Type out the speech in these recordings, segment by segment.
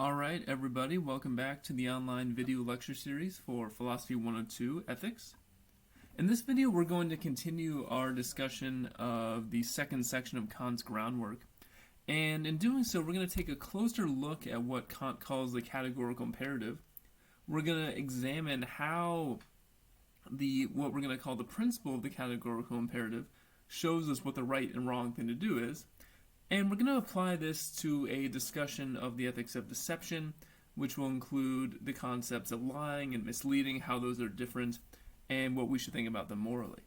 Alright, everybody, welcome back to the online video lecture series for Philosophy 102 Ethics. In this video, we're going to continue our discussion of the second section of Kant's groundwork. And in doing so, we're going to take a closer look at what Kant calls the categorical imperative. We're going to examine how what we're going to call the principle of the categorical imperative shows us what the right and wrong thing to do is. And we're going to apply this to a discussion of the ethics of deception, which will include the concepts of lying and misleading, how those are different, and what we should think about them morally.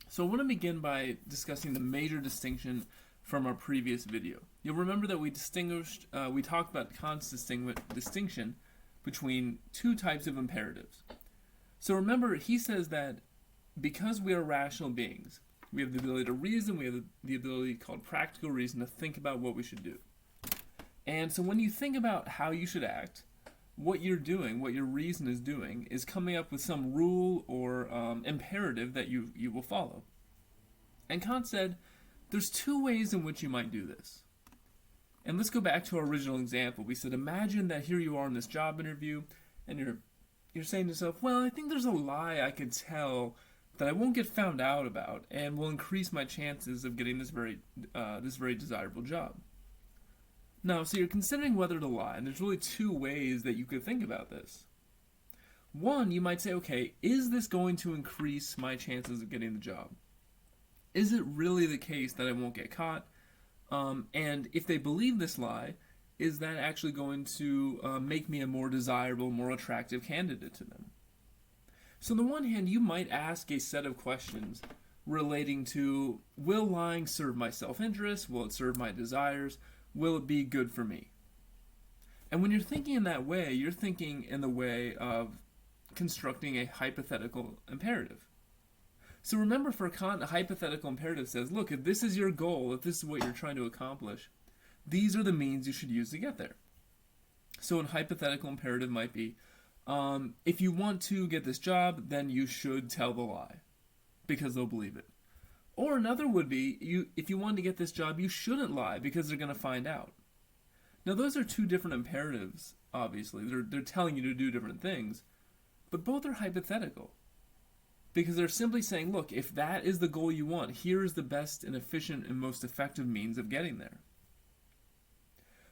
So I want to begin by discussing the major distinction from our previous video. You'll remember that we talked about Kant's distinction between two types of imperatives. So remember, he says that because we are rational beings, we have the ability to reason, we have the ability called practical reason to think about what we should do. And so when you think about how you should act, what you're doing, what your reason is doing, is coming up with some rule or imperative that you will follow. And Kant said, there's two ways in which you might do this. And let's go back to our original example. We said, imagine that here you are in this job interview, and you're saying to yourself, well, I think there's a lie I could tell that I won't get found out about and will increase my chances of getting this very desirable job. Now, so you're considering whether to lie, and there's really two ways that you could think about this. One, you might say, okay, is this going to increase my chances of getting the job? Is it really the case that I won't get caught? And if they believe this lie, is that actually going to make me a more desirable, more attractive candidate to them? So on the one hand, you might ask a set of questions relating to, will lying serve my self-interest? Will it serve my desires? Will it be good for me? And when you're thinking in that way, you're thinking in the way of constructing a hypothetical imperative. So remember, for Kant, a hypothetical imperative says, look, if this is your goal, if this is what you're trying to accomplish, these are the means you should use to get there. So a hypothetical imperative might be, if you want to get this job, then you should tell the lie, because they'll believe it. Or another would be, if you want to get this job, you shouldn't lie, because they're going to find out. Now those are two different imperatives, obviously. They're telling you to do different things, but both are hypothetical. Because they're simply saying, look, if that is the goal you want, here is the best and efficient and most effective means of getting there.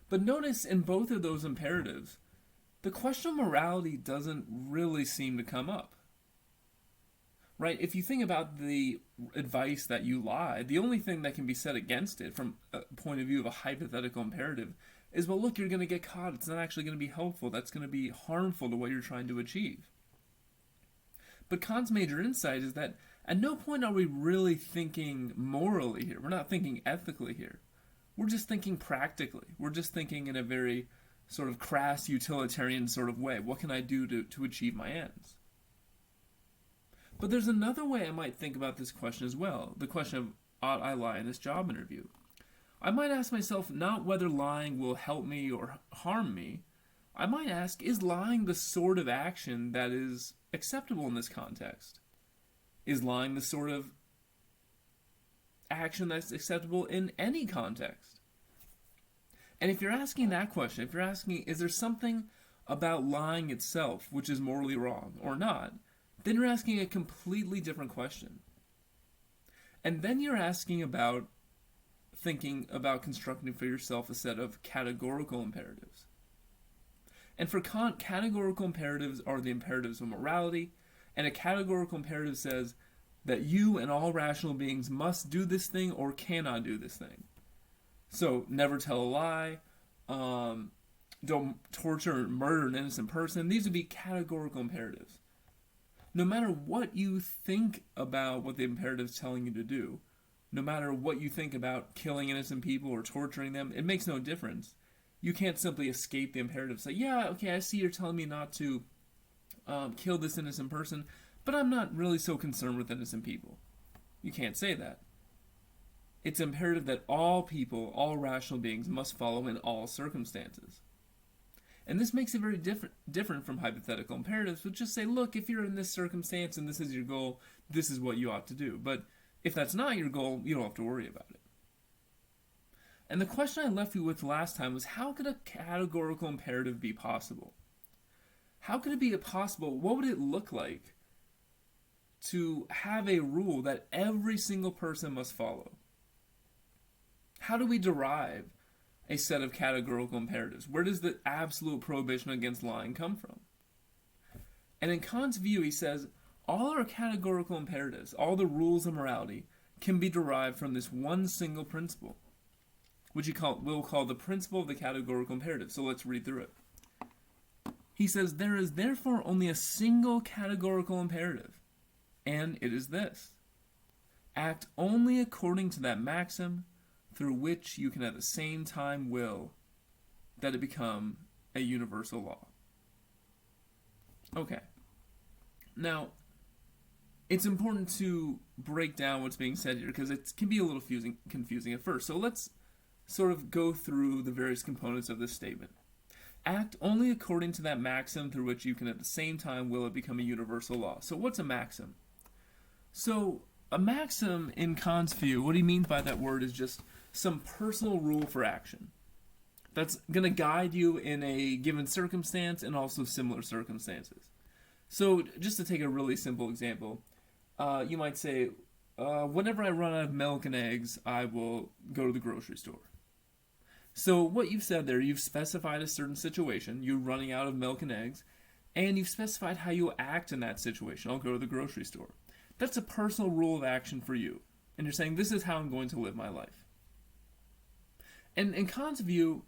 But notice in both of those imperatives, the question of morality doesn't really seem to come up. Right? If you think about the advice that you lie, the only thing that can be said against it from a point of view of a hypothetical imperative is, well, look, you're going to get caught. It's not actually going to be helpful. That's going to be harmful to what you're trying to achieve. But Kant's major insight is that at no point are we really thinking morally here. We're not thinking ethically here. We're just thinking practically. We're just thinking in a very sort of crass utilitarian sort of way. What can I do to achieve my ends? But there's another way I might think about this question as well. The question of, ought I lie in this job interview? I might ask myself not whether lying will help me or harm me. I might ask, is lying the sort of action that is acceptable in this context? Is lying the sort of action that's acceptable in any context? And if you're asking that question, if you're asking, is there something about lying itself which is morally wrong or not, then you're asking a completely different question. And then you're asking about thinking about constructing for yourself a set of categorical imperatives. And for Kant, categorical imperatives are the imperatives of morality, and a categorical imperative says that you and all rational beings must do this thing or cannot do this thing. So, never tell a lie, don't torture or murder an innocent person. These would be categorical imperatives. No matter what you think about what the imperative is telling you to do, no matter what you think about killing innocent people or torturing them, it makes no difference. You can't simply escape the imperative and say, yeah, okay, I see you're telling me not to kill this innocent person, but I'm not really so concerned with innocent people. You can't say that. It's imperative that all people, all rational beings, must follow in all circumstances. And this makes it very different from hypothetical imperatives, which just say, look, if you're in this circumstance and this is your goal, this is what you ought to do. But if that's not your goal, you don't have to worry about it. And the question I left you with last time was, how could a categorical imperative be possible? How could it be possible? What would it look like to have a rule that every single person must follow? How do we derive a set of categorical imperatives? Where does the absolute prohibition against lying come from? And in Kant's view, he says, all our categorical imperatives, all the rules of morality, can be derived from this one single principle, which we'll call the principle of the categorical imperative. So let's read through it. He says, there is therefore only a single categorical imperative, and it is this: act only according to that maxim through which you can at the same time will that it become a universal law. Okay. Now, it's important to break down what's being said here because it can be a little confusing at first. So let's sort of go through the various components of this statement. Act only according to that maxim through which you can at the same time will it become a universal law. So what's a maxim? So a maxim in Kant's view, what he means by that word is just some personal rule for action that's going to guide you in a given circumstance and also similar circumstances. So just to take a really simple example, you might say, whenever I run out of milk and eggs, I will go to the grocery store. So what you've said there, you've specified a certain situation, you're running out of milk and eggs, and you've specified how you act in that situation. I'll go to the grocery store. That's a personal rule of action for you. And you're saying, this is how I'm going to live my life. And in Kant's view,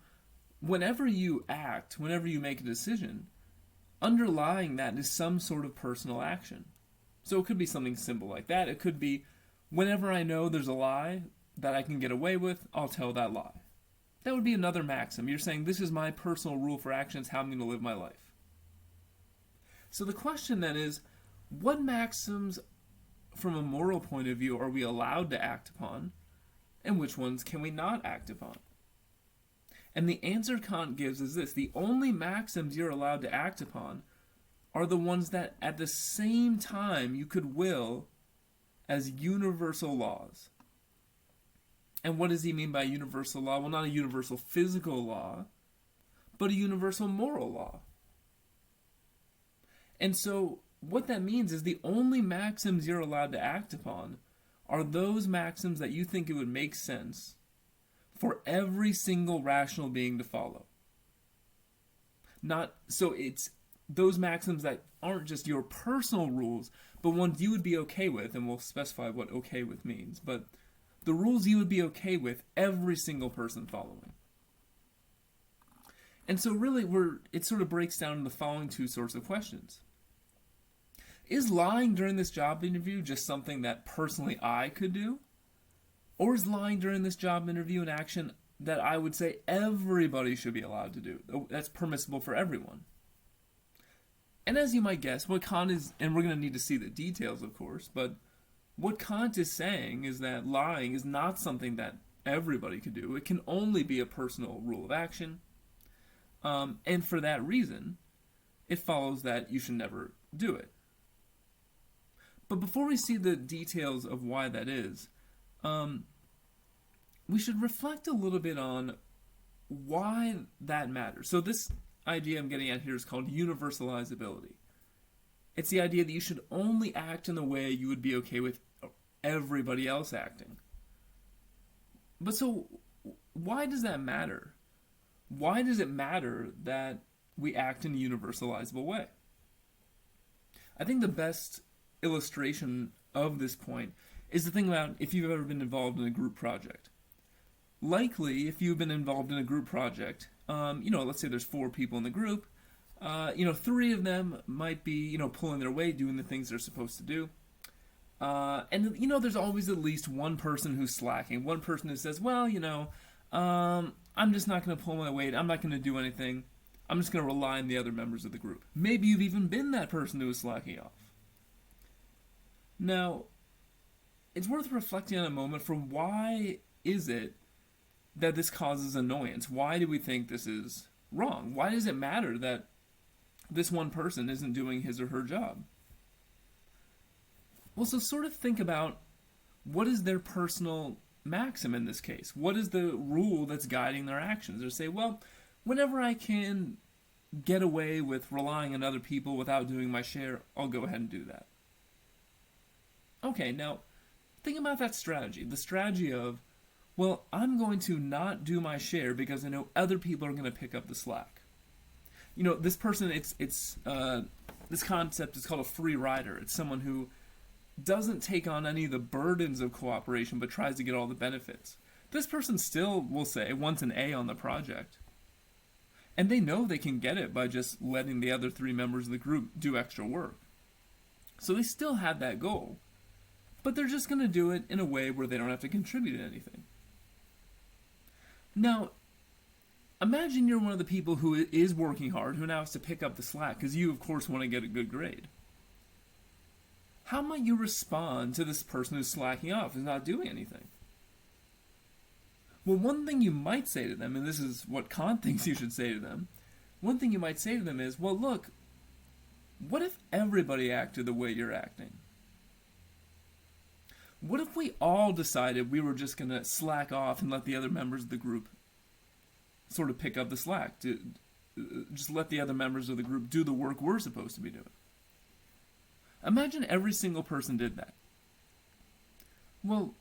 whenever you act, whenever you make a decision, underlying that is some sort of personal action. So it could be something simple like that. It could be, whenever I know there's a lie that I can get away with, I'll tell that lie. That would be another maxim. You're saying, this is my personal rule for action, it's how I'm going to live my life. So the question then is, what maxims from a moral point of view are we allowed to act upon, and which ones can we not act upon? And the answer Kant gives is this: the only maxims you're allowed to act upon are the ones that at the same time you could will as universal laws. And what does he mean by universal law? Well, not a universal physical law, but a universal moral law. And so what that means is the only maxims you're allowed to act upon are those maxims that you think it would make sense for every single rational being to follow. So it's those maxims that aren't just your personal rules, but ones you would be okay with, and we'll specify what okay with means, but the rules you would be okay with every single person following. And so really it sort of breaks down into the following two sorts of questions. Is lying during this job interview just something that personally I could do? Or is lying during this job interview an action that I would say everybody should be allowed to do? That's permissible for everyone. And as you might guess, what Kant is, and we're going to need to see the details, of course, but what Kant is saying is that lying is not something that everybody could do. It can only be a personal rule of action. And for that reason, it follows that you should never do it. But before we see the details of why that is, we should reflect a little bit on why that matters. So this idea I'm getting at here is called universalizability. It's the idea that you should only act in the way you would be okay with everybody else acting. But so, why does that matter? Why does it matter that we act in a universalizable way? I think the best illustration of this point is to think about if you've ever been involved in a group project. Likely, if you've been involved in a group project, let's say there's 4 people in the group, 3 of them might be, pulling their weight, doing the things they're supposed to do. And there's always at least one person who's slacking, one person who says, well, I'm just not going to pull my weight, I'm not going to do anything, I'm just going to rely on the other members of the group. Maybe you've even been that person who is slacking off. Now, it's worth reflecting on a moment for why is it that this causes annoyance? Why do we think this is wrong? Why does it matter that this one person isn't doing his or her job? Well, so sort of think about what is their personal maxim in this case? What is the rule that's guiding their actions? Or say, well, whenever I can get away with relying on other people without doing my share, I'll go ahead and do that. Okay, now think about that strategy. The strategy of, well, I'm going to not do my share because I know other people are going to pick up the slack. You know, this person, this concept is called a free rider. It's someone who doesn't take on any of the burdens of cooperation but tries to get all the benefits. This person still, will say, wants an A on the project. And they know they can get it by just letting the other 3 members of the group do extra work. So they still have that goal. But they're just going to do it in a way where they don't have to contribute anything. Now, imagine you're one of the people who is working hard, who now has to pick up the slack, because you, of course, want to get a good grade. How might you respond to this person who's slacking off, who's not doing anything? Well, one thing you might say to them, and this is what Kant thinks you should say to them, one thing you might say to them is, well, look, what if everybody acted the way you're acting? What if we all decided we were just going to slack off and let the other members of the group sort of pick up the slack, to just let the other members of the group do the work we're supposed to be doing? Imagine every single person did that. Well,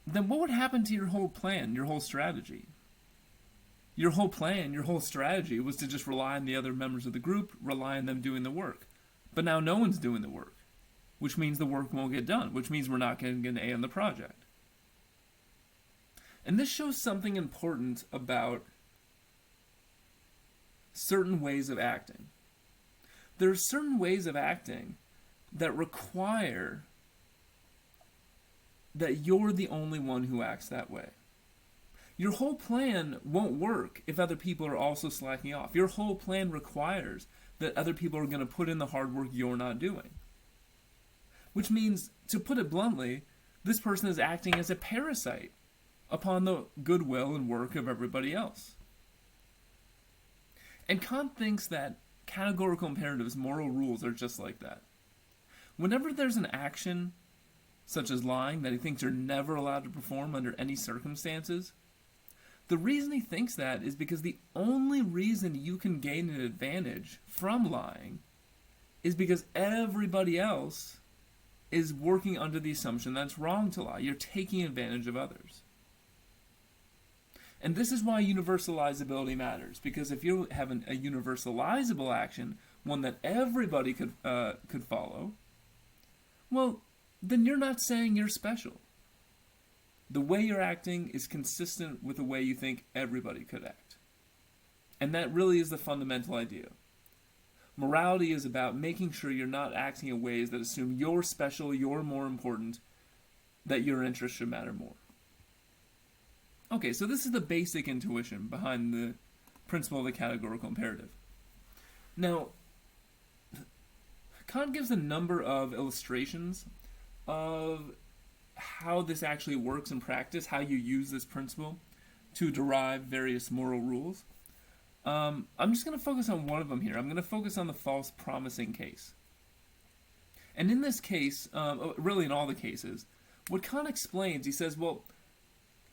then what would happen to your whole plan, your whole strategy? Your whole plan, your whole strategy was to just rely on the other members of the group, rely on them doing the work. But now no one's doing the work, which means the work won't get done, which means we're not going to get an A on the project. And this shows something important about certain ways of acting. There are certain ways of acting that require that you're the only one who acts that way. Your whole plan won't work if other people are also slacking off. Your whole plan requires that other people are going to put in the hard work you're not doing. Which means, to put it bluntly, this person is acting as a parasite upon the goodwill and work of everybody else. And Kant thinks that categorical imperatives, moral rules, are just like that. Whenever there's an action, such as lying, that he thinks you're never allowed to perform under any circumstances, the reason he thinks that is because the only reason you can gain an advantage from lying is because everybody else is working under the assumption that it's wrong to lie. You're taking advantage of others. And this is why universalizability matters, because if you have a universalizable action, one that everybody could follow, well, then you're not saying you're special. The way you're acting is consistent with the way you think everybody could act. And that really is the fundamental idea. Morality is about making sure you're not acting in ways that assume you're special, you're more important, that your interests should matter more. Okay, so this is the basic intuition behind the principle of the categorical imperative. Now, Kant gives a number of illustrations of how this actually works in practice, how you use this principle to derive various moral rules. I'm just going to focus on one of them here. I'm going to focus on the false promising case. And in this case, really in all the cases, what Kant explains, he says, well,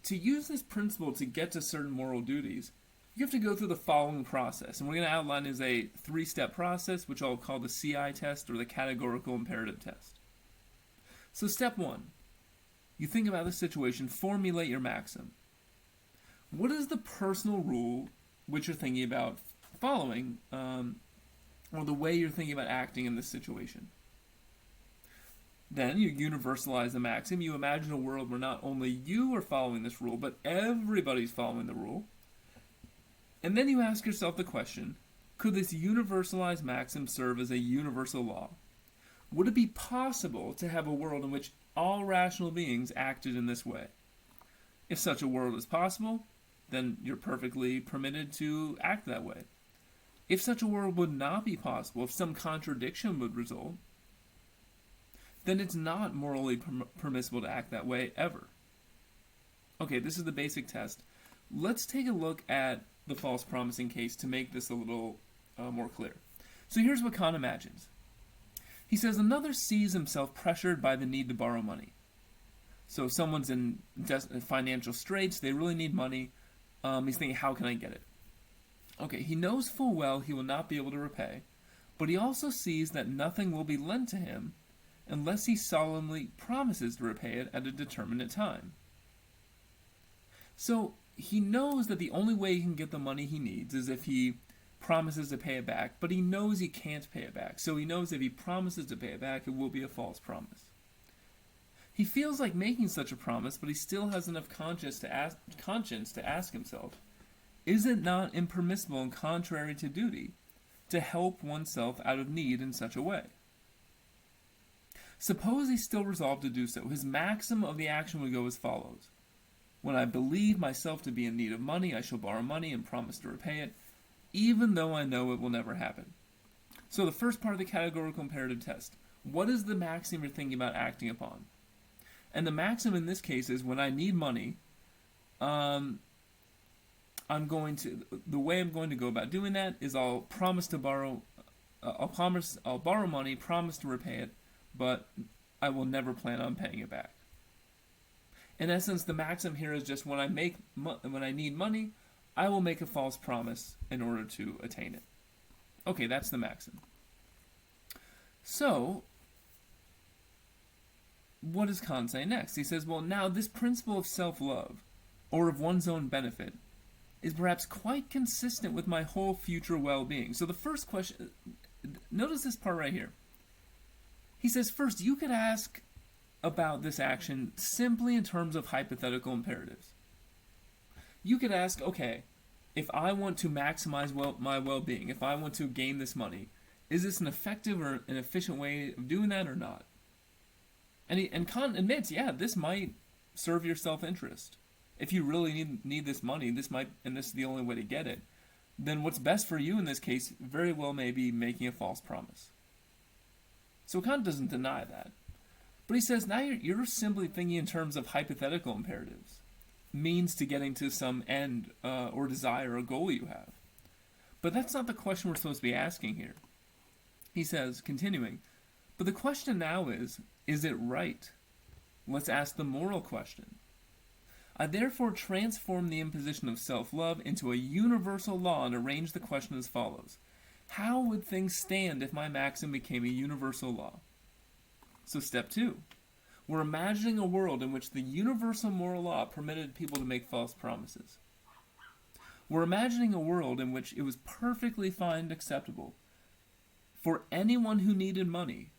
to use this principle to get to certain moral duties, you have to go through the following process. And we're going to outline is a 3-step process, which I'll call the CI test or the categorical imperative test. So step 1, you think about the situation, formulate your maxim. What is the personal rule which you're thinking about following, or the way you're thinking about acting in this situation? Then you universalize the maxim. You imagine a world where not only you are following this rule, but everybody's following the rule. And then you ask yourself the question, could this universalized maxim serve as a universal law? Would it be possible to have a world in which all rational beings acted in this way? If such a world is possible, then you're perfectly permitted to act that way. If such a world would not be possible, if some contradiction would result, then it's not morally permissible to act that way ever. Okay, this is the basic test. Let's take a look at the false promising case to make this a little more clear. So here's what Kant imagines. He says another sees himself pressured by the need to borrow money. So if someone's in financial straits, they really need money. He's thinking, how can I get it? Okay, he knows full well he will not be able to repay, but he also sees that nothing will be lent to him unless he solemnly promises to repay it at a determinate time. So he knows that the only way he can get the money he needs is if he promises to pay it back, but he knows he can't pay it back. So he knows if he promises to pay it back, it will be a false promise. He feels like making such a promise, but he still has enough conscience to ask himself, is it not impermissible and contrary to duty to help oneself out of need in such a way? Suppose he still resolved to do so. His maxim of the action would go as follows. When I believe myself to be in need of money, I shall borrow money and promise to repay it, even though I know it will never happen. So the first part of the categorical imperative test. What is the maxim you're thinking about acting upon? And the maxim in this case is when I need money, the way I'm going to go about doing that is I'll borrow money, promise to repay it, but I will never plan on paying it back. In essence, the maxim here is just when I need money, I will make a false promise in order to attain it. Okay, that's the maxim. So, what does Kant say next? He says, well, now this principle of self-love, or of one's own benefit, is perhaps quite consistent with my whole future well-being. So the first question, notice this part right here. He says, first, you could ask about this action simply in terms of hypothetical imperatives. You could ask, okay, if I want to maximize my well-being, if I want to gain this money, is this an effective or an efficient way of doing that or not? And Kant admits, yeah, this might serve your self-interest. If you really need this money, and this is the only way to get it, then what's best for you in this case very well may be making a false promise. So Kant doesn't deny that. But he says, now you're simply thinking in terms of hypothetical imperatives, means to getting to some end or desire or goal you have. But that's not the question we're supposed to be asking here. He says, continuing, but the question now is it right? Let's ask the moral question. I therefore transform the imposition of self-love into a universal law and arrange the question as follows. How would things stand if my maxim became a universal law? So step 2. We're imagining a world in which the universal moral law permitted people to make false promises. We're imagining a world in which it was perfectly fine and acceptable for anyone who needed money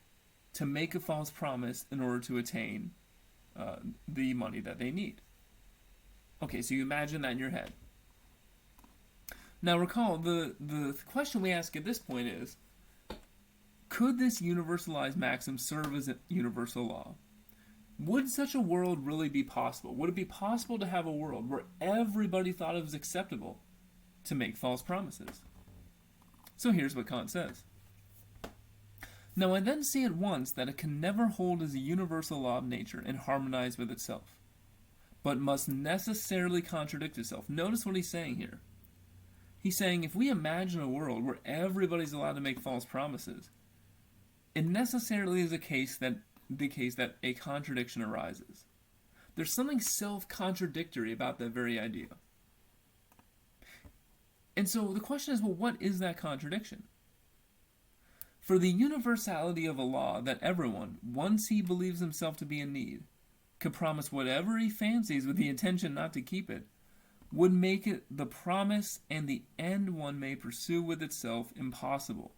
to make a false promise in order to attain the money that they need. Okay, so you imagine that in your head. Now recall, the question we ask at this point is, could this universalized maxim serve as a universal law? Would such a world really be possible? Would it be possible to have a world where everybody thought it was acceptable to make false promises? So here's what Kant says. Now I then see at once that it can never hold as a universal law of nature and harmonize with itself, but must necessarily contradict itself. Notice what he's saying here. He's saying if we imagine a world where everybody's allowed to make false promises, it necessarily is the case that a contradiction arises. There's something self-contradictory about that very idea. And so the question is, well, what is that contradiction? For the universality of a law that everyone, once he believes himself to be in need, could promise whatever he fancies with the intention not to keep it, would make it the promise and the end one may pursue with itself impossible,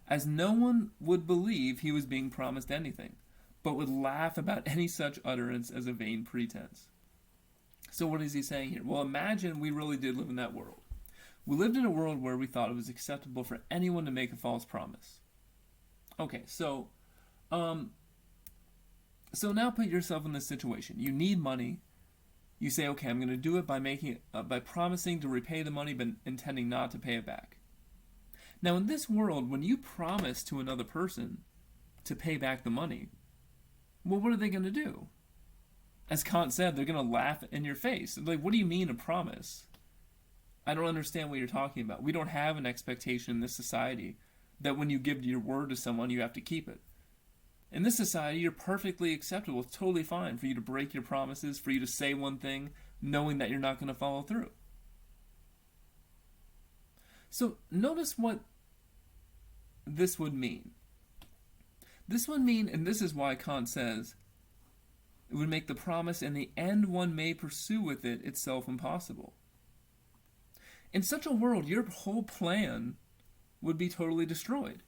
as no one would believe he was being promised anything, but would laugh about any such utterance as a vain pretense. So what is he saying here? Well, imagine we really did live in that world. We lived in a world where we thought it was acceptable for anyone to make a false promise. Okay, so now put yourself in this situation. You need money. You say, okay, I'm going to do it by promising to repay the money, but intending not to pay it back. Now, in this world, when you promise to another person to pay back the money, well, what are they going to do? As Kant said, they're going to laugh in your face. Like, what do you mean a promise? I don't understand what you're talking about. We don't have an expectation in this society that when you give your word to someone, you have to keep it. In this society, you're perfectly acceptable. It's totally fine for you to break your promises, for you to say one thing, knowing that you're not going to follow through. So notice what this would mean. This would mean, and this is why Kant says, it would make the promise and the end one may pursue with it itself impossible. In such a world, your whole plan would be totally destroyed.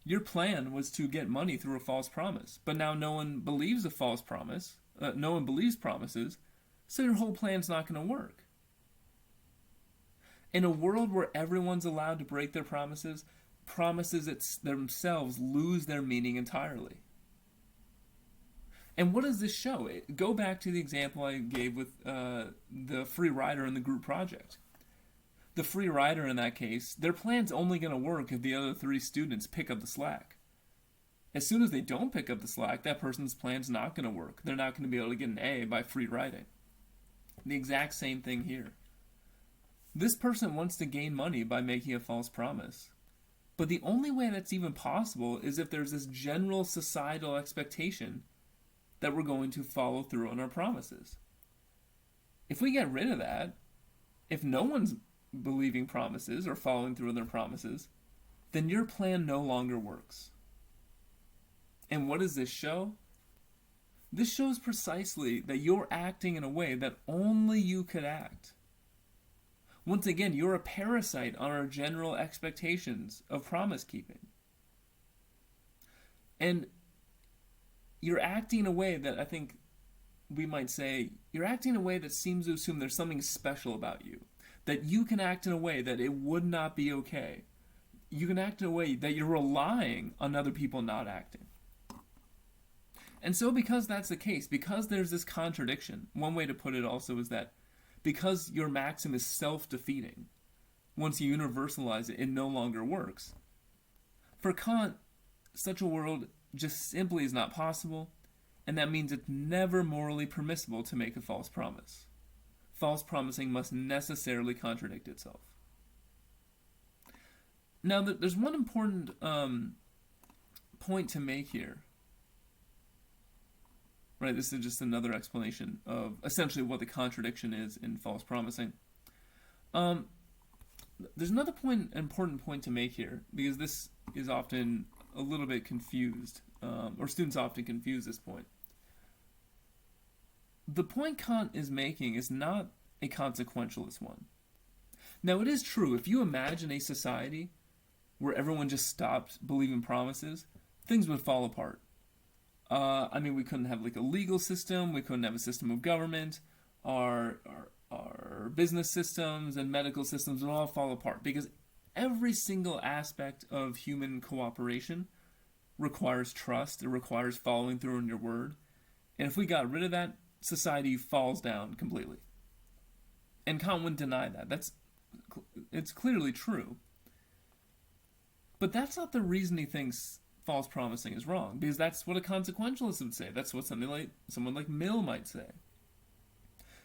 Your plan was to get money through a false promise, but now no one believes a false promise, no one believes promises, so your whole plan's not going to work. In a world where everyone's allowed to break their promises, promises themselves lose their meaning entirely. And what does this show? Go back to the example I gave with the free rider in the group project. The free rider in that case, their plan's only going to work if the other 3 students pick up the slack. As soon as they don't pick up the slack, that person's plan's not going to work. They're not going to be able to get an A by free riding. The exact same thing here. This person wants to gain money by making a false promise. But the only way that's even possible is if there's this general societal expectation that we're going to follow through on our promises. If we get rid of that, if no one's believing promises or following through on their promises, then your plan no longer works. And what does this show? This shows precisely that you're acting in a way that only you could act. Once again, you're a parasite on our general expectations of promise keeping. And you're acting in a way that I think we might say, you're acting in a way that seems to assume there's something special about you. That you can act in a way that it would not be okay. You can act in a way that you're relying on other people not acting. And so because that's the case, because there's this contradiction, one way to put it also is that because your maxim is self-defeating, once you universalize it, it no longer works. For Kant, such a world just simply is not possible, and that means it's never morally permissible to make a false promise. False promising must necessarily contradict itself. Now, there's one important point to make here. Right, this is just another explanation of essentially what the contradiction is in false promising. There's another important point to make here, because this is often a little bit confused, or students often confuse this point. The point Kant is making is not a consequentialist one. Now, it is true, if you imagine a society where everyone just stopped believing promises, things would fall apart. We couldn't have like a legal system, we couldn't have a system of government, our business systems and medical systems would all fall apart, because every single aspect of human cooperation requires trust, it requires following through on your word. And if we got rid of that, society falls down completely. And Kant wouldn't deny that. It's clearly true. But that's not the reason he thinks false promising is wrong, because that's what a consequentialist would say. That's what someone like Mill might say.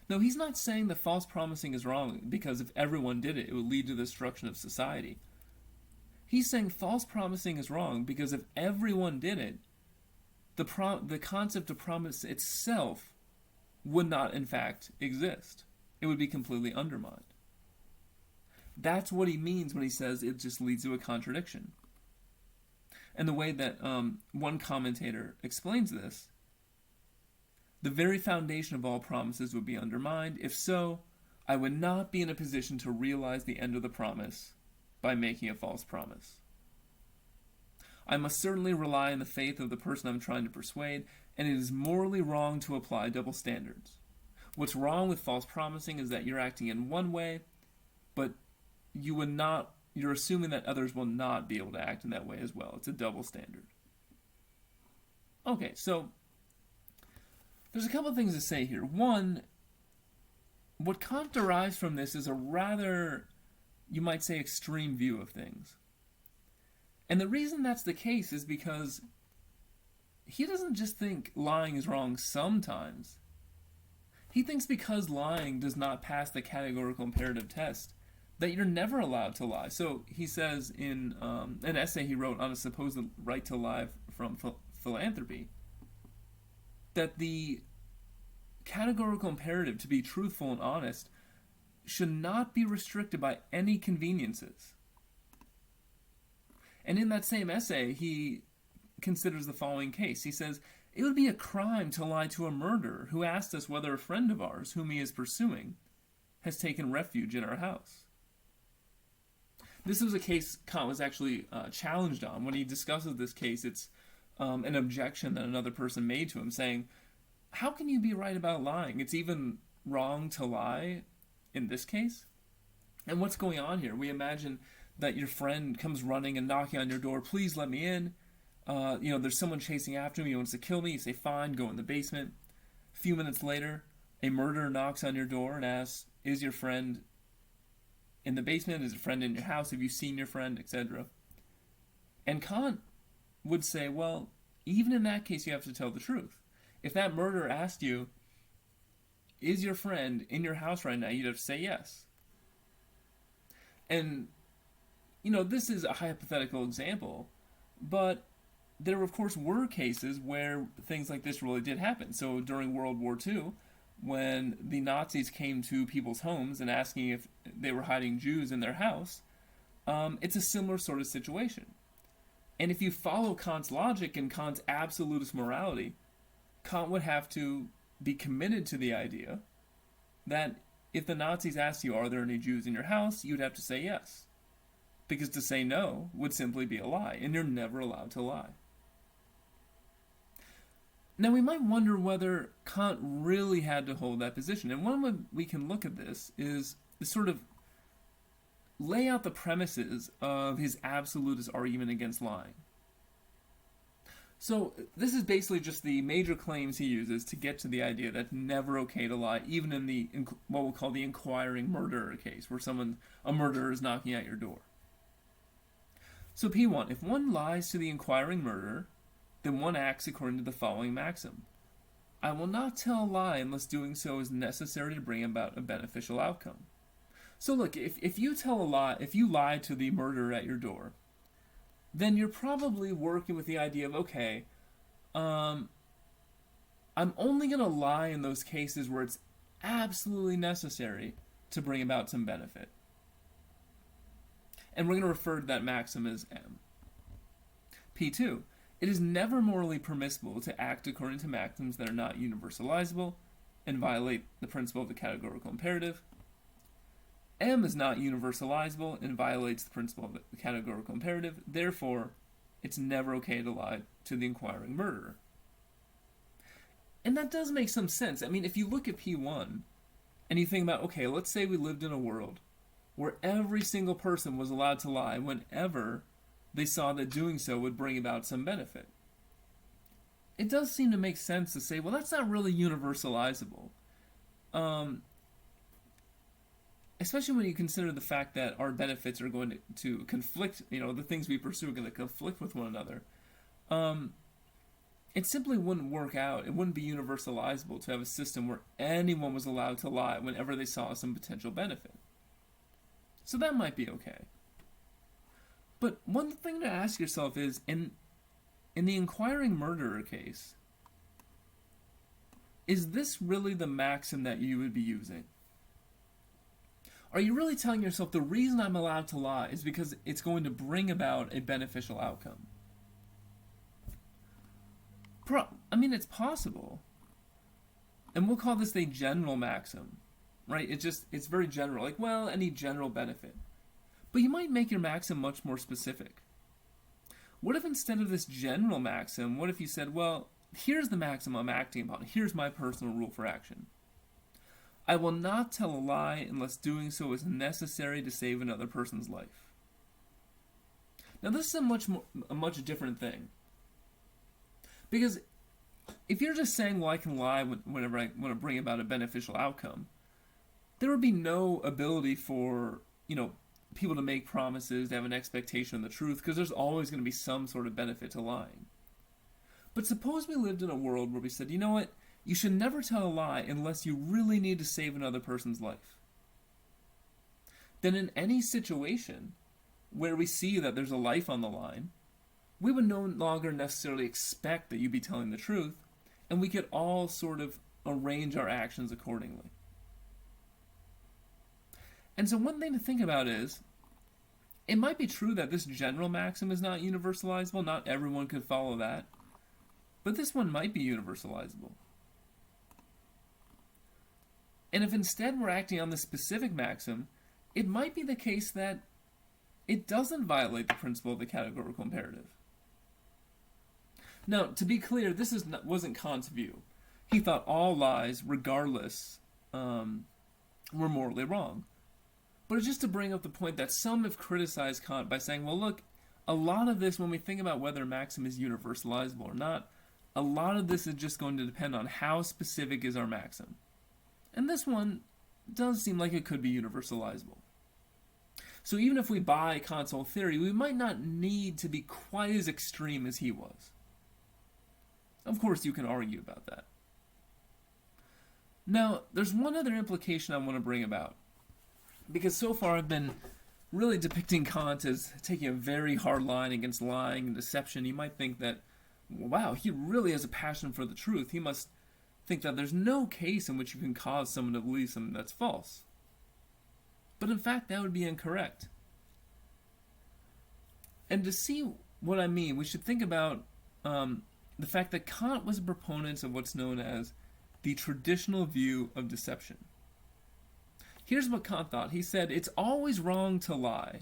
No, he's not saying that false promising is wrong because if everyone did it, it would lead to the destruction of society. He's saying false promising is wrong because if everyone did it, the concept of promise itself would not, in fact, exist. It would be completely undermined. That's what he means when he says it just leads to a contradiction. And the way that one commentator explains this, the very foundation of all promises would be undermined. If so, I would not be in a position to realize the end of the promise by making a false promise. I must certainly rely on the faith of the person I'm trying to persuade, and it is morally wrong to apply double standards. What's wrong with false promising is that you're acting in one way, but you're assuming that others will not be able to act in that way as well. It's a double standard. Okay, so there's a couple of things to say here. One, what Kant derives from this is a rather, you might say, extreme view of things. And the reason that's the case is because he doesn't just think lying is wrong sometimes. He thinks because lying does not pass the categorical imperative test, that you're never allowed to lie. So he says in an essay he wrote on a supposed right to lie from philanthropy, that the categorical imperative to be truthful and honest should not be restricted by any conveniences. And in that same essay, he considers the following case. He says, "It would be a crime to lie to a murderer who asked us whether a friend of ours, whom he is pursuing, has taken refuge in our house." This was a case Kant was actually challenged on. When he discusses this case, it's an objection that another person made to him, saying, how can you be right about lying? It's even wrong to lie in this case. And what's going on here? We imagine that your friend comes running and knocking on your door, "Please let me in." There's someone chasing after me, he wants to kill me. You say, "Fine, go in the basement." A few minutes later, a murderer knocks on your door and asks, "Is your friend in the basement? Is a friend in your house? Have you seen your friend?" etc. And Kant would say, well, even in that case, you have to tell the truth. If that murderer asked you, "Is your friend in your house right now?" you'd have to say yes. And, this is a hypothetical example, but there, of course, were cases where things like this really did happen. So during World War II, when the Nazis came to people's homes and asking if they were hiding Jews in their house, it's a similar sort of situation. And if you follow Kant's logic and Kant's absolutist morality, Kant would have to be committed to the idea that if the Nazis asked you, "Are there any Jews in your house?" you'd have to say yes. Because to say no would simply be a lie, and you're never allowed to lie. Now, we might wonder whether Kant really had to hold that position. And one way we can look at this is sort of lay out the premises of his absolutist argument against lying. So this is basically just the major claims he uses to get to the idea that it's never okay to lie, even in what we'll call the inquiring murderer case, where a murderer is knocking at your door. So P1, if one lies to the inquiring murderer, then one acts according to the following maxim: I will not tell a lie unless doing so is necessary to bring about a beneficial outcome. So look, if you tell a lie, if you lie to the murderer at your door, then you're probably working with the idea of, okay, I'm only going to lie in those cases where it's absolutely necessary to bring about some benefit. And we're going to refer to that maxim as M. P2, it is never morally permissible to act according to maxims that are not universalizable and violate the principle of the categorical imperative. M is not universalizable and violates the principle of the categorical imperative. Therefore, it's never okay to lie to the inquiring murderer. And that does make some sense. I mean, if you look at P1 and you think about, okay, let's say we lived in a world where every single person was allowed to lie whenever they saw that doing so would bring about some benefit. It does seem to make sense to say, well, that's not really universalizable. Especially when you consider the fact that our benefits are going to conflict, the things we pursue are going to conflict with one another. It simply wouldn't work out. It wouldn't be universalizable to have a system where anyone was allowed to lie whenever they saw some potential benefit. So that might be okay. But one thing to ask yourself is, in the inquiring murderer case, is this really the maxim that you would be using? Are you really telling yourself the reason I'm allowed to lie is because it's going to bring about a beneficial outcome? It's possible. And we'll call this a general maxim, right? It's very general, like, well, any general benefit. But you might make your maxim much more specific. What if instead of this general maxim, what if you said, well, here's the maxim I'm acting upon. Here's my personal rule for action. I will not tell a lie unless doing so is necessary to save another person's life. Now this is a much different thing. Because if you're just saying, well, I can lie whenever I want to bring about a beneficial outcome, there would be no ability for, people to make promises, to have an expectation of the truth, because there's always going to be some sort of benefit to lying. But suppose we lived in a world where we said, you know what, you should never tell a lie unless you really need to save another person's life. Then in any situation where we see that there's a life on the line, we would no longer necessarily expect that you'd be telling the truth, and we could all sort of arrange our actions accordingly. And so one thing to think about is, it might be true that this general maxim is not universalizable, not everyone could follow that, but this one might be universalizable. And if instead we're acting on this specific maxim, it might be the case that it doesn't violate the principle of the categorical imperative. Now, to be clear, this wasn't Kant's view. He thought all lies, regardless, were morally wrong. But it's just to bring up the point that some have criticized Kant by saying, well, look, a lot of this, when we think about whether a maxim is universalizable or not, a lot of this is just going to depend on how specific is our maxim. And this one does seem like it could be universalizable. So even if we buy Kant's whole theory, we might not need to be quite as extreme as he was. Of course, you can argue about that. Now, there's one other implication I want to bring about. Because so far I've been really depicting Kant as taking a very hard line against lying and deception. You might think that, wow, he really has a passion for the truth. He must think that there's no case in which you can cause someone to believe something that's false. But in fact, that would be incorrect. And to see what I mean, we should think about the fact that Kant was a proponent of what's known as the traditional view of deception. Here's what Kant thought. He said, it's always wrong to lie,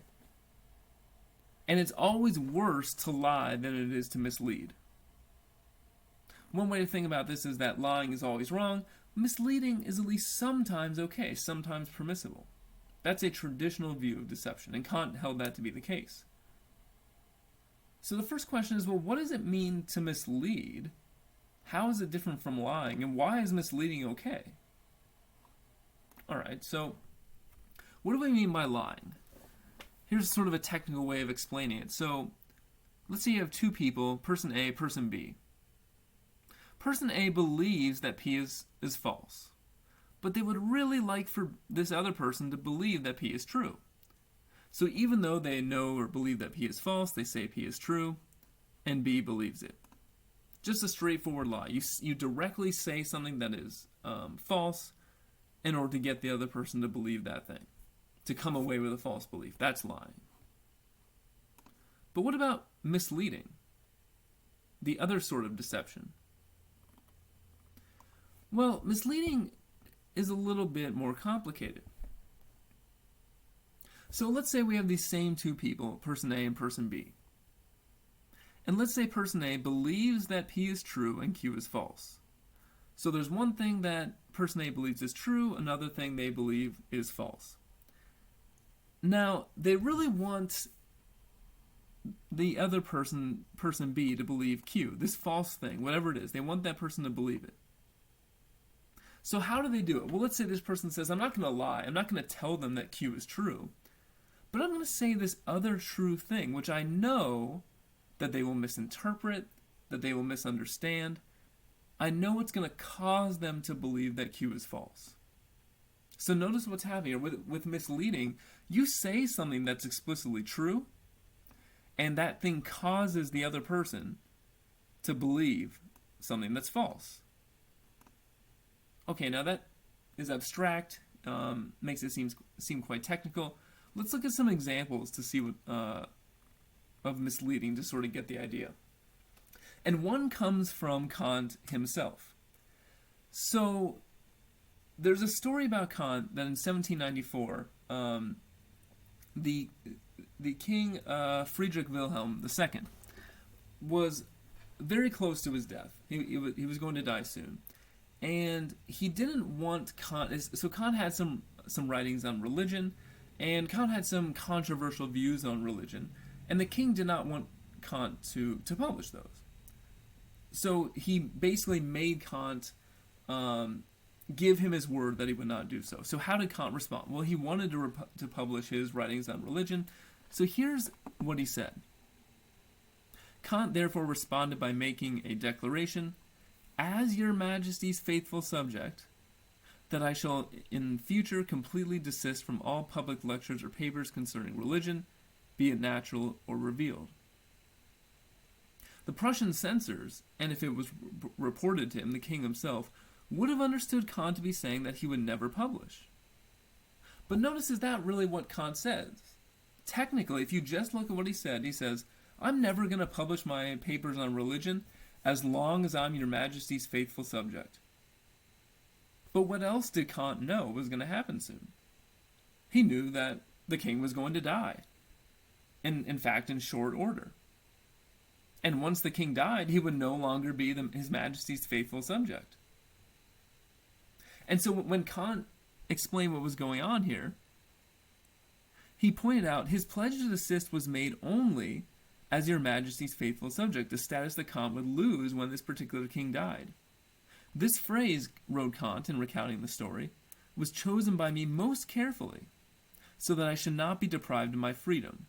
and it's always worse to lie than it is to mislead. One way to think about this is that lying is always wrong. Misleading is at least sometimes okay, sometimes permissible. That's a traditional view of deception, and Kant held that to be the case. So the first question is, well, what does it mean to mislead? How is it different from lying, and why is misleading okay? Alright, so what do we mean by lying? Here's sort of a technical way of explaining it. So let's say you have two people, person A, person B. Person A believes that P is false, but they would really like for this other person to believe that P is true. So even though they know or believe that P is false, they say P is true, and B believes it. Just a straightforward lie. You directly say something that is false in order to get the other person to believe that thing, to come away with a false belief. That's lying. But what about misleading? The other sort of deception. Well, misleading is a little bit more complicated. So let's say we have these same two people, person A and person B. And let's say person A believes that P is true and Q is false. So there's one thing that person A believes is true, another thing they believe is false. Now, they really want the other person, person B, to believe Q, this false thing, whatever it is. They want that person to believe it. So how do they do it? Well, let's say this person says, I'm not going to lie. I'm not going to tell them that Q is true. But I'm going to say this other true thing, which I know that they will misinterpret, that they will misunderstand. I know it's going to cause them to believe that Q is false. So notice what's happening here. With misleading, you say something that's explicitly true, and that thing causes the other person to believe something that's false. Okay, now that is abstract, makes it seem quite technical. Let's look at some examples to see what of misleading to sort of get the idea. And one comes from Kant himself. So there's a story about Kant that in 1794, the king Friedrich Wilhelm II was very close to his death. He was going to die soon. And he didn't want Kant, so Kant had some writings on religion, and Kant had some controversial views on religion, and the king did not want Kant to publish those. So he basically made Kant give him his word that he would not do so. So how did Kant respond? Well, he wanted to publish his writings on religion. So here's what he said. Kant therefore responded by making a declaration, as your Majesty's faithful subject, that I shall in future completely desist from all public lectures or papers concerning religion, be it natural or revealed. The Prussian censors, and if it was reported to him, the king himself, would have understood Kant to be saying that he would never publish. But notice, is that really what Kant says? Technically, if you just look at what he said, he says, I'm never going to publish my papers on religion as long as I'm your majesty's faithful subject. But what else did Kant know was going to happen soon? He knew that the king was going to die. In fact, in short order. And once the king died, he would no longer be his majesty's faithful subject. And so when Kant explained what was going on here, he pointed out his pledge to desist was made only as your majesty's faithful subject, a status that Kant would lose when this particular king died. This phrase, wrote Kant in recounting the story, was chosen by me most carefully, so that I should not be deprived of my freedom,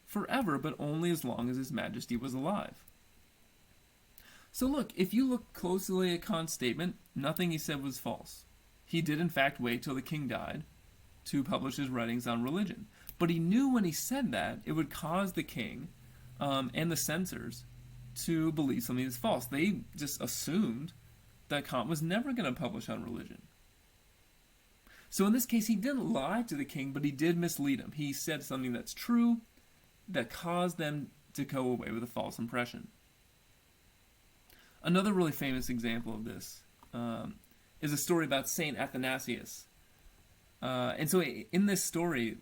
forever, but only as long as his majesty was alive. So look, if you look closely at Kant's statement, nothing he said was false. He did in fact wait till the king died to publish his writings on religion. But he knew when he said that, it would cause the king and the censors to believe something that's false. They just assumed that Kant was never going to publish on religion. So in this case, he didn't lie to the king, but he did mislead him. He said something that's true that caused them to go away with a false impression. Another really famous example of this is a story about Saint Athanasius. And so in this story,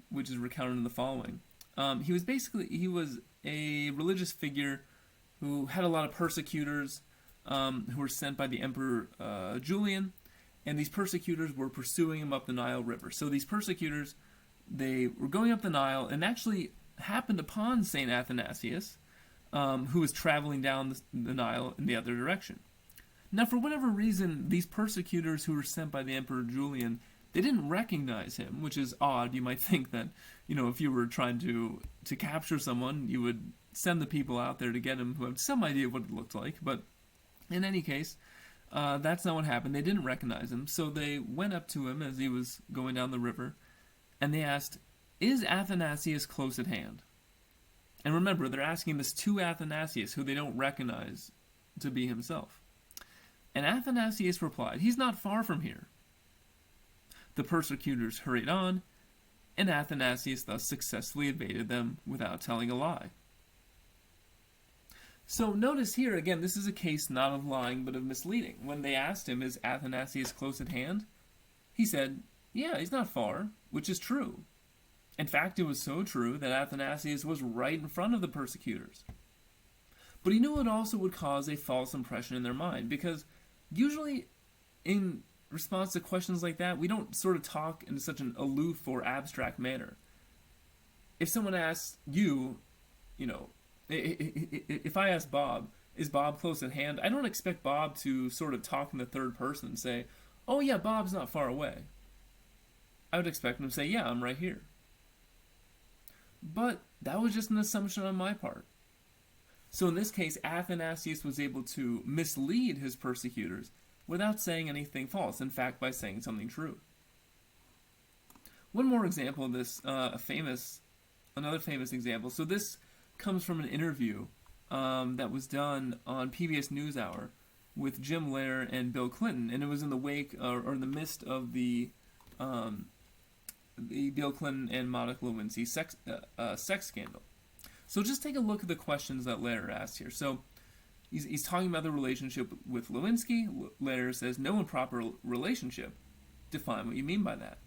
which is recounted in the following, he was a religious figure who had a lot of persecutors who were sent by the Emperor Julian, and these persecutors were pursuing him up the Nile River. So these persecutors, they were going up the Nile and actually happened upon Saint Athanasius, who was traveling down the Nile in the other direction. Now, for whatever reason, these persecutors who were sent by the Emperor Julian, they didn't recognize him, which is odd. You might think that, if you were trying to capture someone, you would send the people out there to get him who had some idea of what it looked like. But in any case, that's not what happened. They didn't recognize him, so they went up to him as he was going down the river, and they asked, "Is Athanasius close at hand?" And remember, they're asking this to Athanasius, who they don't recognize to be himself. And Athanasius replied, "He's not far from here." The persecutors hurried on, and Athanasius thus successfully evaded them without telling a lie. So notice here, again, this is a case not of lying, but of misleading. When they asked him, "Is Athanasius close at hand?" he said, "Yeah, he's not far," which is true. In fact, it was so true that Athanasius was right in front of the persecutors. But he knew it also would cause a false impression in their mind, because usually in response to questions like that, we don't sort of talk in such an aloof or abstract manner. If someone asks you, if I ask Bob, "Is Bob close at hand?" I don't expect Bob to sort of talk in the third person and say, "Oh yeah, Bob's not far away." I would expect him to say, "Yeah, I'm right here." But that was just an assumption on my part. So in this case, Athanasius was able to mislead his persecutors without saying anything false, in fact, by saying something true. One more example of this, another famous example. So this comes from an interview that was done on PBS NewsHour with Jim Lehrer and Bill Clinton, and it was in the wake or in the midst of the Bill Clinton and Monica Lewinsky sex scandal. So just take a look at the questions that Lehrer asked here. So he's talking about the relationship with Lewinsky. Lehrer says, "No improper relationship. Define what you mean by that."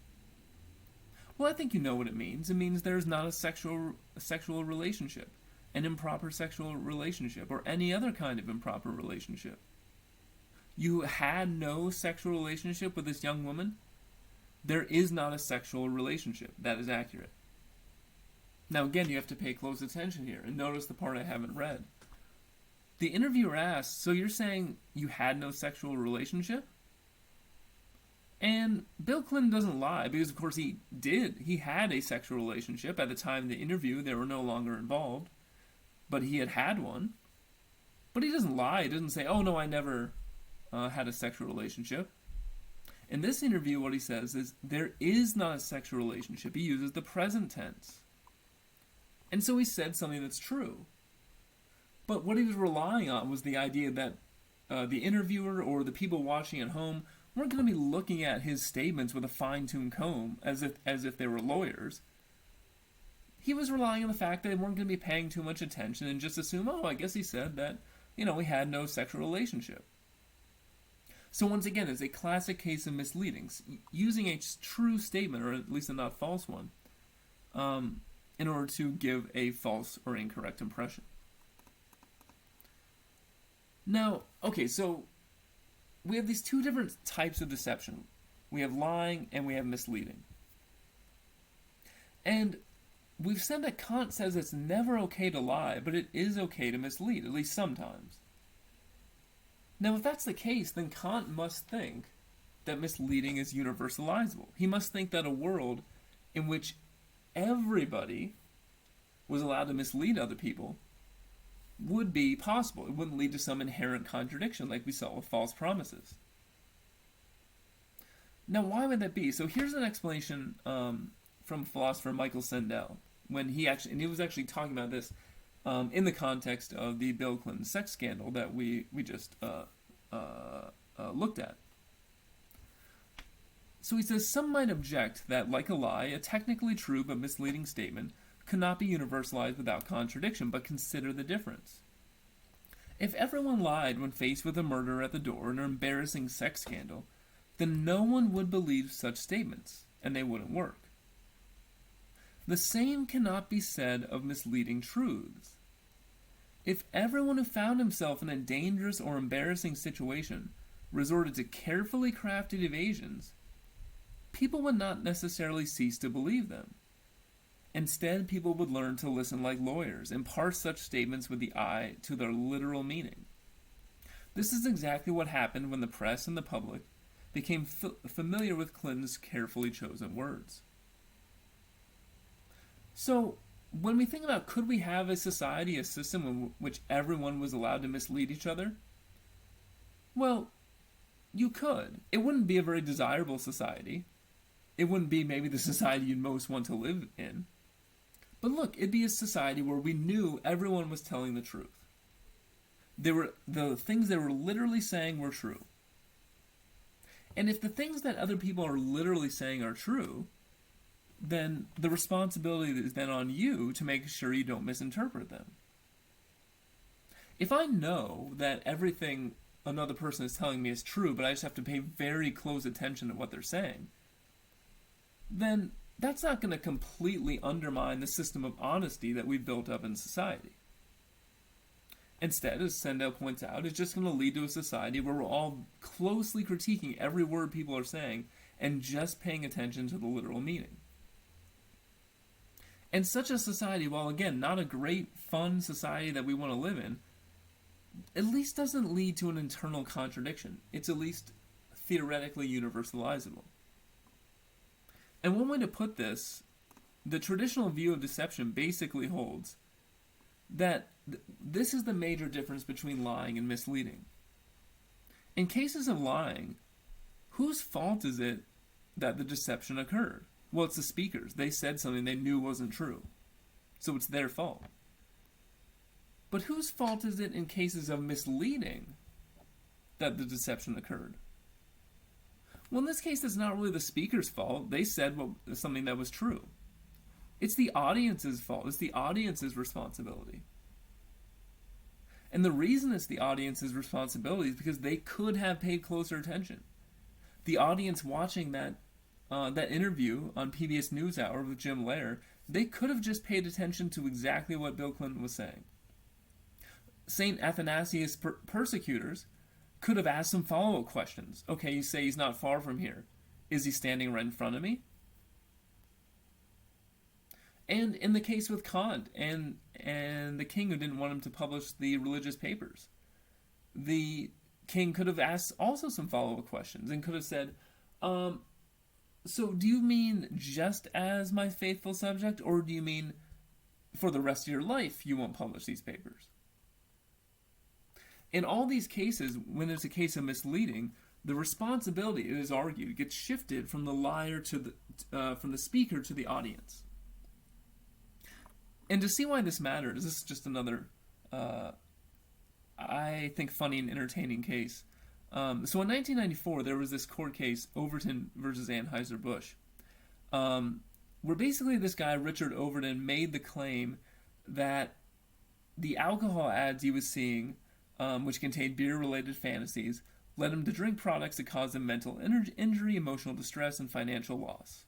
Well, I think you know what it means. It means there's not a sexual relationship, an improper sexual relationship, or any other kind of improper relationship. You had no sexual relationship with this young woman? There is not a sexual relationship. That is accurate. Now again, you have to pay close attention here, and notice the part I haven't read. The interviewer asked, "So you're saying you had no sexual relationship?" And Bill Clinton doesn't lie, because of course he did. He had a sexual relationship. At the time of the interview, they were no longer involved. But he had one. But he doesn't lie. He doesn't say, "Oh no, I never had a sexual relationship." In this interview, what he says is, there is not a sexual relationship. He uses the present tense. And so he said something that's true. But what he was relying on was the idea that the interviewer or the people watching at home weren't going to be looking at his statements with a fine-tuned comb as if they were lawyers. He was relying on the fact that they weren't going to be paying too much attention and just assume, oh, I guess he said that, we had no sexual relationship. So once again, it's a classic case of misleading, using a true statement, or at least a not false one, in order to give a false or incorrect impression. Now, okay, so we have these two different types of deception. We have lying and we have misleading. And we've said that Kant says it's never okay to lie, but it is okay to mislead, at least sometimes. Now, if that's the case, then Kant must think that misleading is universalizable. He must think that a world in which everybody was allowed to mislead other people would be possible. It wouldn't lead to some inherent contradiction like we saw with false promises. Now, why would that be? So here's an explanation from philosopher Michael Sandel, when he was actually talking about this in the context of the Bill Clinton sex scandal that we just looked at. So he says, some might object that, like a lie, a technically true but misleading statement could not be universalized without contradiction, but consider the difference. If everyone lied when faced with a murder at the door and an embarrassing sex scandal, then no one would believe such statements, and they wouldn't work. The same cannot be said of misleading truths. If everyone who found himself in a dangerous or embarrassing situation resorted to carefully crafted evasions, people would not necessarily cease to believe them. Instead, people would learn to listen like lawyers and parse such statements with the eye to their literal meaning. This is exactly what happened when the press and the public became familiar with Clinton's carefully chosen words. So, when we think about could we have a society, a system in which everyone was allowed to mislead each other? Well, you could. It wouldn't be a very desirable society. It wouldn't be maybe the society you'd most want to live in. But look, it'd be a society where we knew everyone was telling the truth. The things they were literally saying were true. And if the things that other people are literally saying are true, then the responsibility is then on you to make sure you don't misinterpret them. If I know that everything another person is telling me is true, but I just have to pay very close attention to what they're saying, then that's not going to completely undermine the system of honesty that we've built up in society. Instead, as Sandel points out, it's just going to lead to a society where we're all closely critiquing every word people are saying and just paying attention to the literal meaning. And such a society, while again not a great, fun society that we want to live in, at least doesn't lead to an internal contradiction. It's at least theoretically universalizable. And one way to put this, the traditional view of deception basically holds that this is the major difference between lying and misleading. In cases of lying, whose fault is it that the deception occurred? Well, it's the speakers. They said something they knew wasn't true. So it's their fault. But whose fault is it in cases of misleading that the deception occurred? Well, in this case, it's not really the speaker's fault. They said something that was true. It's the audience's fault. It's the audience's responsibility. And the reason it's the audience's responsibility is because they could have paid closer attention. The audience watching that interview on PBS NewsHour with Jim Lehrer, they could have just paid attention to exactly what Bill Clinton was saying. St. Athanasius' persecutors could have asked some follow-up questions. Okay, you say he's not far from here. Is he standing right in front of me? And in the case with Kant and the king who didn't want him to publish the religious papers, the king could have asked also some follow-up questions and could have said, so do you mean just as my faithful subject, or do you mean for the rest of your life you won't publish these papers? In all these cases, when there's a case of misleading, the responsibility, it is argued, gets shifted from the liar to from the speaker to the audience. And to see why this matters, this is just another I think, funny and entertaining case. So in 1994, there was this court case, Overton versus Anheuser-Busch, where basically this guy, Richard Overton, made the claim that the alcohol ads he was seeing, which contained beer-related fantasies, led him to drink products that caused him mental injury, emotional distress, and financial loss.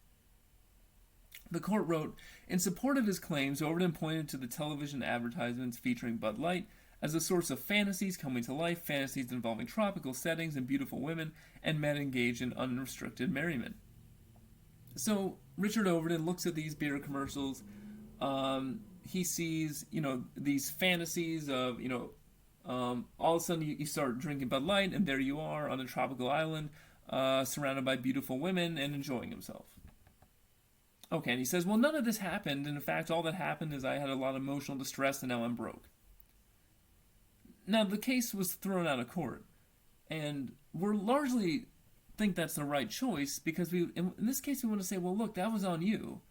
The court wrote, in support of his claims, Overton pointed to the television advertisements featuring Bud Light as a source of fantasies coming to life, fantasies involving tropical settings and beautiful women, and men engaged in unrestricted merriment. So Richard Overton looks at these beer commercials. He sees, these fantasies of, all of a sudden you start drinking Bud Light, and there you are on a tropical island, surrounded by beautiful women and enjoying himself. Okay, and he says, well, none of this happened, and in fact, all that happened is I had a lot of emotional distress, and now I'm broke. Now, the case was thrown out of court, and we're largely think that's the right choice, because in this case, we want to say, well, look, that was on you.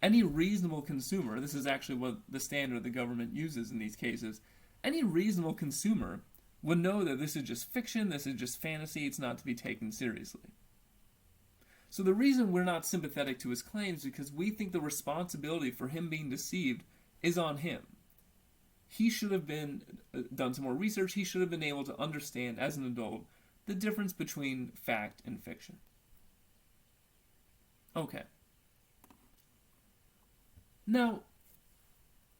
Any reasonable consumer, this is actually what the standard the government uses in these cases, any reasonable consumer would know that this is just fiction, this is just fantasy, it's not to be taken seriously. So the reason we're not sympathetic to his claims is because we think the responsibility for him being deceived is on him. He should have done some more research. He should have been able to understand as an adult the difference between fact and fiction. Okay. Now,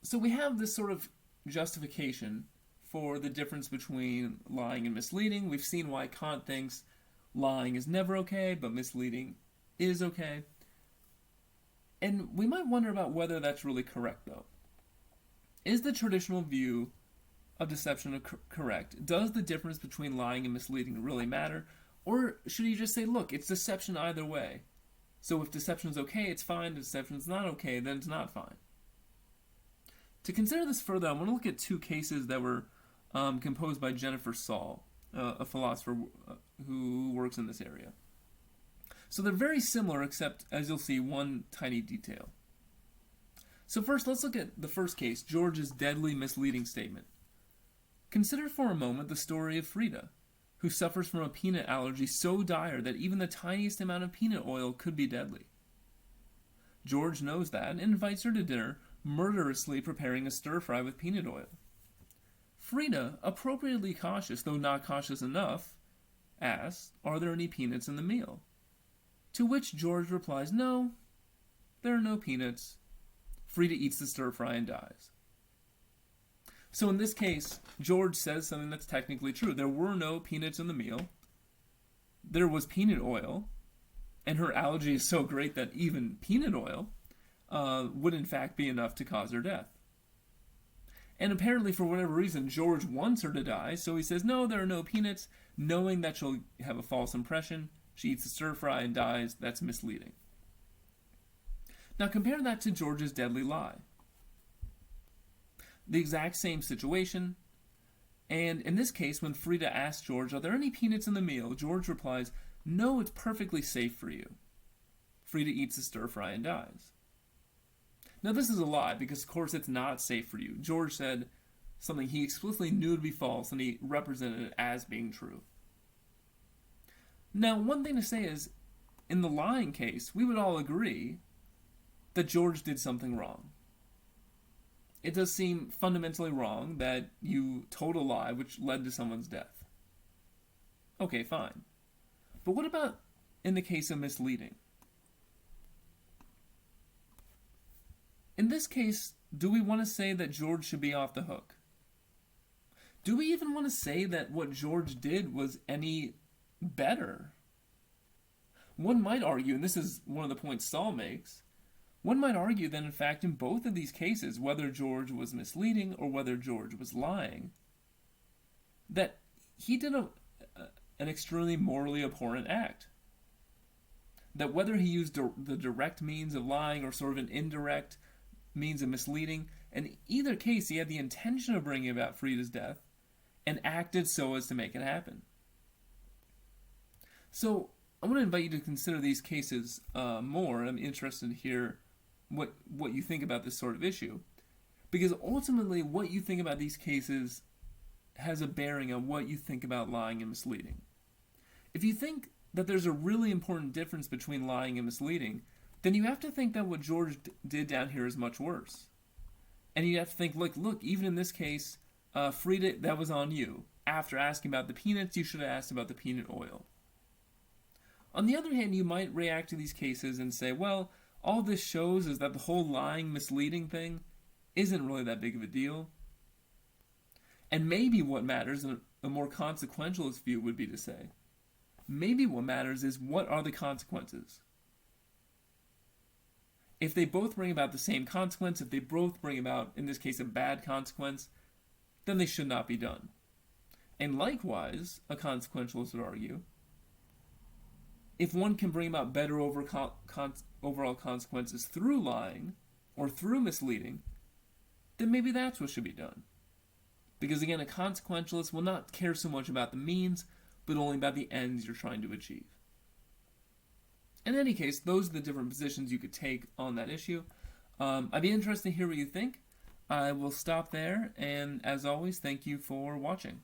so we have this sort of justification for the difference between lying and misleading. We've seen why Kant thinks lying is never okay, but misleading is okay. And we might wonder about whether that's really correct, though. Is the traditional view of deception correct? Does the difference between lying and misleading really matter? Or should you just say, look, it's deception either way. So if deception is okay, it's fine. If deception is not okay, then it's not fine. To consider this further, I want to look at two cases that were composed by Jennifer Saul, a philosopher who works in this area. So they're very similar, except, as you'll see, one tiny detail. So first, let's look at the first case, George's deadly misleading statement. Consider for a moment the story of Frida, who suffers from a peanut allergy so dire that even the tiniest amount of peanut oil could be deadly. George knows that and invites her to dinner, murderously preparing a stir-fry with peanut oil. Frida, appropriately cautious, though not cautious enough, asks, are there any peanuts in the meal? To which George replies, no, there are no peanuts. Frida eats the stir-fry and dies. So in this case, George says something that's technically true. There were no peanuts in the meal. There was peanut oil, and her allergy is so great that even peanut oil would in fact be enough to cause her death. And apparently, for whatever reason, George wants her to die, so he says, no, there are no peanuts, knowing that she'll have a false impression. She eats the stir-fry and dies. That's misleading. Now compare that to George's deadly lie. The exact same situation, and in this case, when Frida asks George, are there any peanuts in the meal? George replies, no, it's perfectly safe for you. Frida eats the stir-fry and dies. Now this is a lie, because of course it's not safe for you. George said something he explicitly knew to be false, and he represented it as being true. Now, one thing to say is, in the lying case, we would all agree that George did something wrong. It does seem fundamentally wrong that you told a lie which led to someone's death. Okay, fine. But what about in the case of misleading? In this case, do we want to say that George should be off the hook? Do we even want to say that what George did was any better? One might argue, and this is one of the points Saul makes, one might argue that in fact in both of these cases, whether George was misleading or whether George was lying, that he did an extremely morally abhorrent act. That whether he used the direct means of lying or sort of an indirect means of misleading, in either case he had the intention of bringing about Frida's death and acted so as to make it happen. So I want to invite you to consider these cases more. I'm interested to hear what you think about this sort of issue, because ultimately what you think about these cases has a bearing on what you think about lying and misleading. If you think that there's a really important difference between lying and misleading, then you have to think that what George did down here is much worse. And you have to think, look, even in this case, Frida, that was on you. After asking about the peanuts, you should have asked about the peanut oil. On the other hand, you might react to these cases and say, well, all this shows is that the whole lying, misleading thing isn't really that big of a deal. And maybe what matters, and a more consequentialist view would be to say, maybe what matters is what are the consequences. If they both bring about the same consequence, if they both bring about, in this case, a bad consequence, then they should not be done. And likewise, a consequentialist would argue, if one can bring about better overall consequences through lying or through misleading, then maybe that's what should be done. Because again, a consequentialist will not care so much about the means, but only about the ends you're trying to achieve. In any case, those are the different positions you could take on that issue. I'd be interested to hear what you think. I will stop there, and as always, thank you for watching.